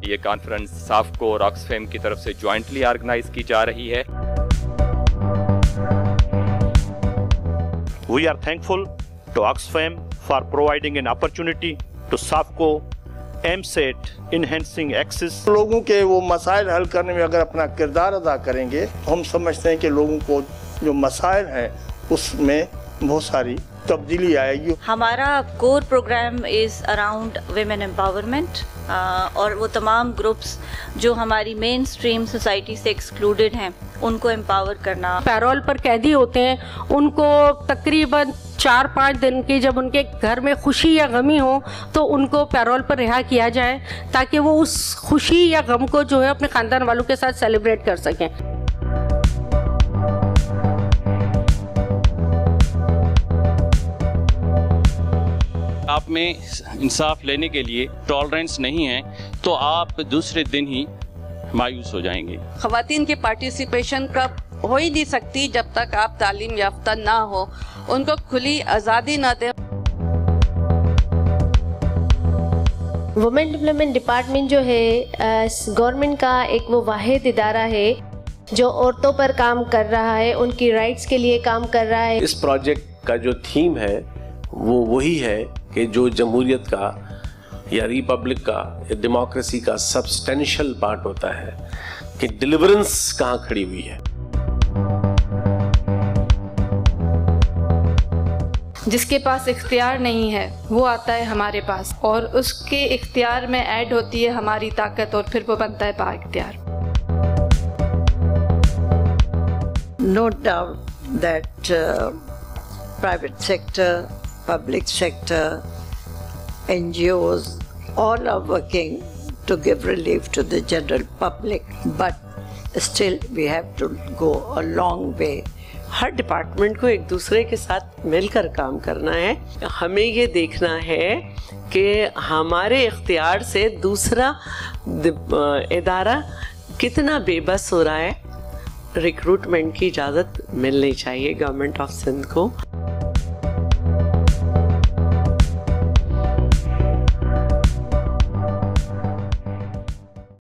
ये कॉन्फ्रेंस साफको और ऑक्सफैम की तरफ से जॉइंटली ऑर्गेनाइज की जा रही है। We are thankful to Oxfam for providing an opportunity to SAFCO aims at enhancing access. लोगों के वो मसाइल हल करने में अगर अपना किरदार अदा करेंगे, हम समझते हैं कि लोगों को जो मसाइल हैं उसमें बहुत सारी तब्दीली आएगी। हमारा core program is around women empowerment और वो तमाम ग्रुप्स जो हमारी मेन स्ट्रीम सोसाइटी से एक्सक्लूडेड हैं उनको एम्पावर करना। पैरोल पर कैदी होते हैं, उनको तकरीबन 4-5 दिन की जब उनके घर में खुशी या गमी हो तो उनको पैरोल पर रिहा किया जाए ताकि वो उस खुशी या गम को जो है अपने ख़ानदान वालों के साथ सेलिब्रेट कर सकें। आप में इंसाफ लेने के लिए टॉलरेंस नहीं है तो आप दूसरे दिन ही मायूस हो जाएंगे। ख़वातीन की पार्टिसिपेशन कब हो ही नहीं सकती जब तक आप तालीम याफ्ता ना हो, उनको खुली आज़ादी ना दें। वुमेन डेवलपमेंट डिपार्टमेंट जो है गवर्नमेंट का एक वो वाहिद इदारा है जो औरतों पर काम कर रहा है, उनकी राइट्स के लिए काम कर रहा है। इस प्रोजेक्ट का जो थीम है वो वही है कि जो जमहूरियत का या रिपब्लिक का या डेमोक्रेसी का सब्सटेंशियल पार्ट होता है कि डिलीवरेंस कहाँ खड़ी हुई है। जिसके पास इख्तियार नहीं है वो आता है हमारे पास और उसके इख्तियार में ऐड होती है हमारी ताकत और फिर वो बनता है बाइख्तियार। No doubt that private sector, public sector, NGOs, all are working to give relief to the general public, but still we have to go a long way. Her department को एक दूसरे के साथ मिलकर काम करना है। हमें ये देखना है कि हमारे इख्तियार से दूसरा इदारा कितना बेबस हो रहा है। रिक्रूटमेंट की इजाज़त मिलनी चाहिए गवर्नमेंट ऑफ सिंध को।